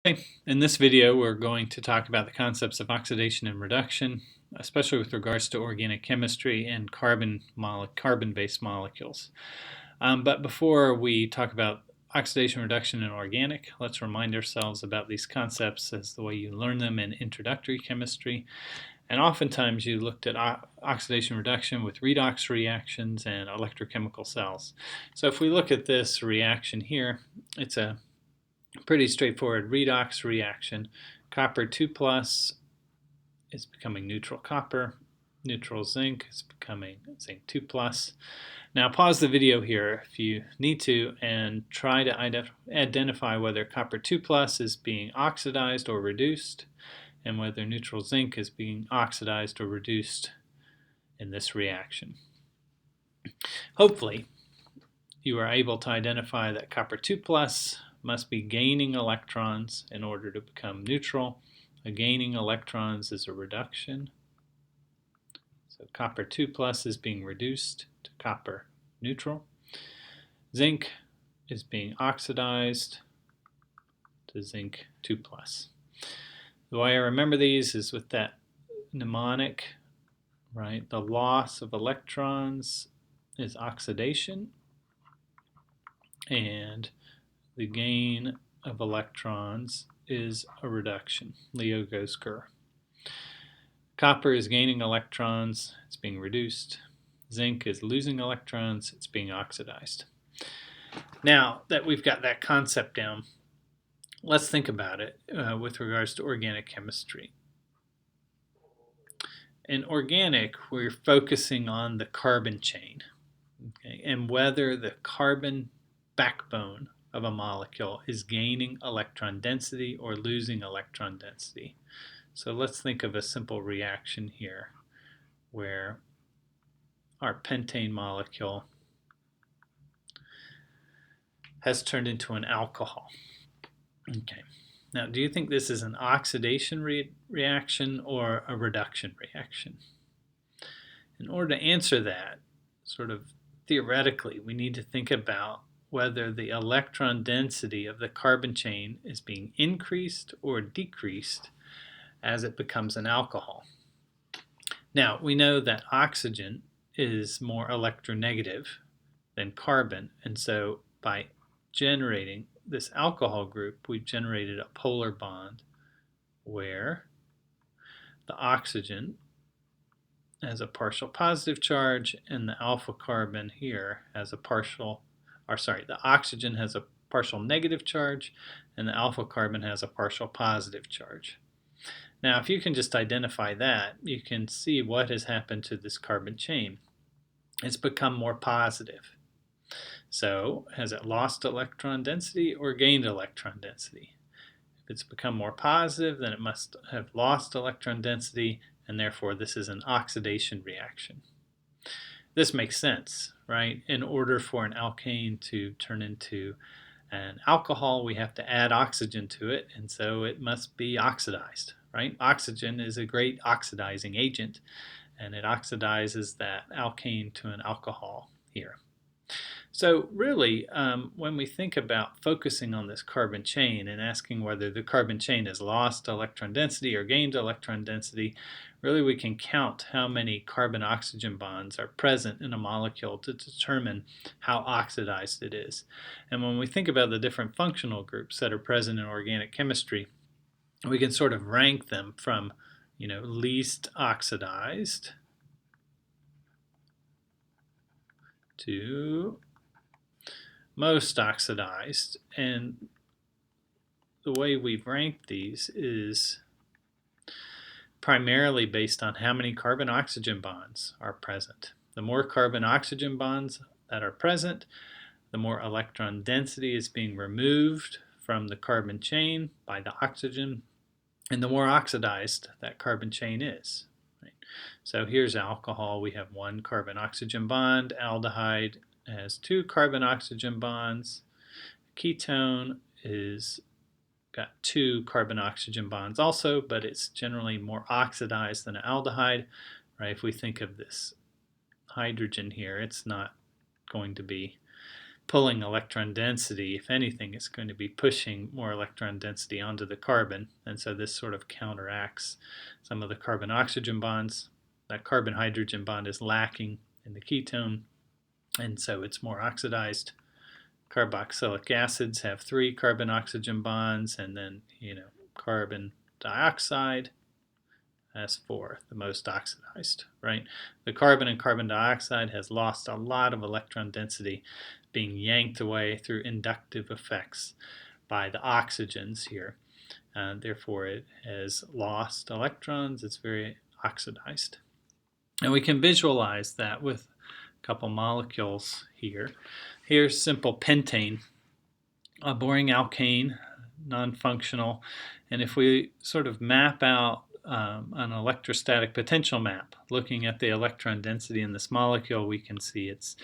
Okay, in this video we're going to talk about the concepts of oxidation and reduction, especially with regards to organic chemistry and carbon-based molecules. But before we talk about oxidation, reduction, and organic, let's remind ourselves about these concepts as the way you learn them in introductory chemistry. And oftentimes you looked at oxidation reduction with redox reactions and electrochemical cells. So if we look at this reaction here, it's a pretty straightforward redox reaction. Copper 2 plus is becoming neutral copper. Neutral zinc is becoming zinc 2 plus. Now pause the video here if you need to and try to identify whether copper 2 plus is being oxidized or reduced and whether neutral zinc is being oxidized or reduced in this reaction. Hopefully you are able to identify that copper 2 plus must be gaining electrons in order to become neutral. A gaining electrons is a reduction. So copper 2 plus is being reduced to copper neutral. Zinc is being oxidized to zinc 2 plus. The way I remember these is with that mnemonic, right? The loss of electrons is oxidation, and the gain of electrons is a reduction. Leo goes Gur. Copper is gaining electrons, it's being reduced. Zinc is losing electrons, it's being oxidized. Now that we've got that concept down, let's think about it with regards to organic chemistry. In organic, we're focusing on the carbon chain, okay, and whether the carbon backbone of a molecule is gaining electron density or losing electron density. So let's think of a simple reaction here where our pentane molecule has turned into an alcohol. Okay. Now, do you think this is an oxidation reaction or a reduction reaction? In order to answer that, sort of theoretically, we need to think about whether the electron density of the carbon chain is being increased or decreased as it becomes an alcohol. Now, we know that oxygen is more electronegative than carbon, and so by generating this alcohol group, we've generated a polar bond where the oxygen has a partial positive charge and the alpha carbon here has a the oxygen has a partial negative charge and the alpha carbon has a partial positive charge. Now if you can just identify that, you can see what has happened to this carbon chain. It's become more positive. So has it lost electron density or gained electron density? If it's become more positive, then it must have lost electron density, and therefore this is an oxidation reaction. This makes sense, right? In order for an alkane to turn into an alcohol, we have to add oxygen to it, and so it must be oxidized, right? Oxygen is a great oxidizing agent, and it oxidizes that alkane to an alcohol here. So really, when we think about focusing on this carbon chain and asking whether the carbon chain has lost electron density or gained electron density, really we can count how many carbon-oxygen bonds are present in a molecule to determine how oxidized it is. And when we think about the different functional groups that are present in organic chemistry, we can sort of rank them from, least oxidized to most oxidized, and the way we've ranked these is primarily based on how many carbon-oxygen bonds are present. The more carbon-oxygen bonds that are present, the more electron density is being removed from the carbon chain by the oxygen, and the more oxidized that carbon chain is. Right? So here's alcohol. We have one carbon-oxygen bond. Aldehyde has two carbon-oxygen bonds. Ketone is got two carbon-oxygen bonds also, but it's generally more oxidized than an aldehyde. Right? If we think of this hydrogen here, it's not going to be pulling electron density. If anything, it's going to be pushing more electron density onto the carbon, and so this sort of counteracts some of the carbon-oxygen bonds. That carbon-hydrogen bond is lacking in the ketone, and so it's more oxidized. Carboxylic acids have 3 carbon-oxygen bonds, and then carbon dioxide has 4, the most oxidized, right? The carbon in carbon dioxide has lost a lot of electron density, being yanked away through inductive effects by the oxygens here. Therefore, it has lost electrons. It's very oxidized. And we can visualize that with a couple molecules here. Here's simple pentane, a boring alkane, non-functional. And if we sort of map out an electrostatic potential map, looking at the electron density in this molecule, we can see it's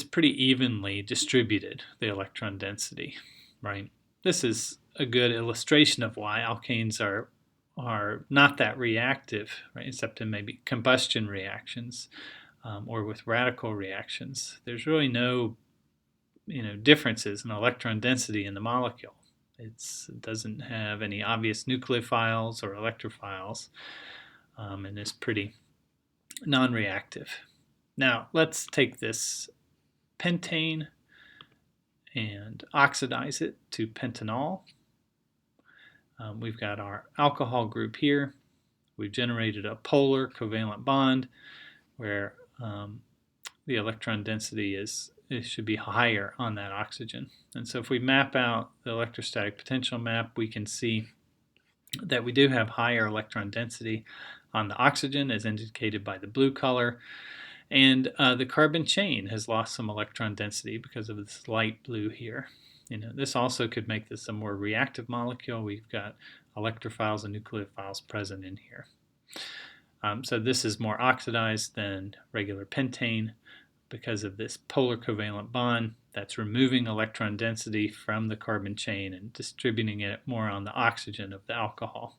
pretty evenly distributed, the electron density, right? This is a good illustration of why alkanes are not that reactive, right? Except in maybe combustion reactions or with radical reactions. There's really no differences in electron density in the molecule. It doesn't have any obvious nucleophiles or electrophiles, and is pretty non-reactive. Now let's take this pentane and oxidize it to pentanol. We've got our alcohol group here. We've generated a polar covalent bond where the electron density it should be higher on that oxygen. And so if we map out the electrostatic potential map, we can see that we do have higher electron density on the oxygen, as indicated by the blue color. And the carbon chain has lost some electron density because of this light blue here. This also could make this a more reactive molecule. We've got electrophiles and nucleophiles present in here. So this is more oxidized than regular pentane because of this polar covalent bond that's removing electron density from the carbon chain and distributing it more on the oxygen of the alcohol.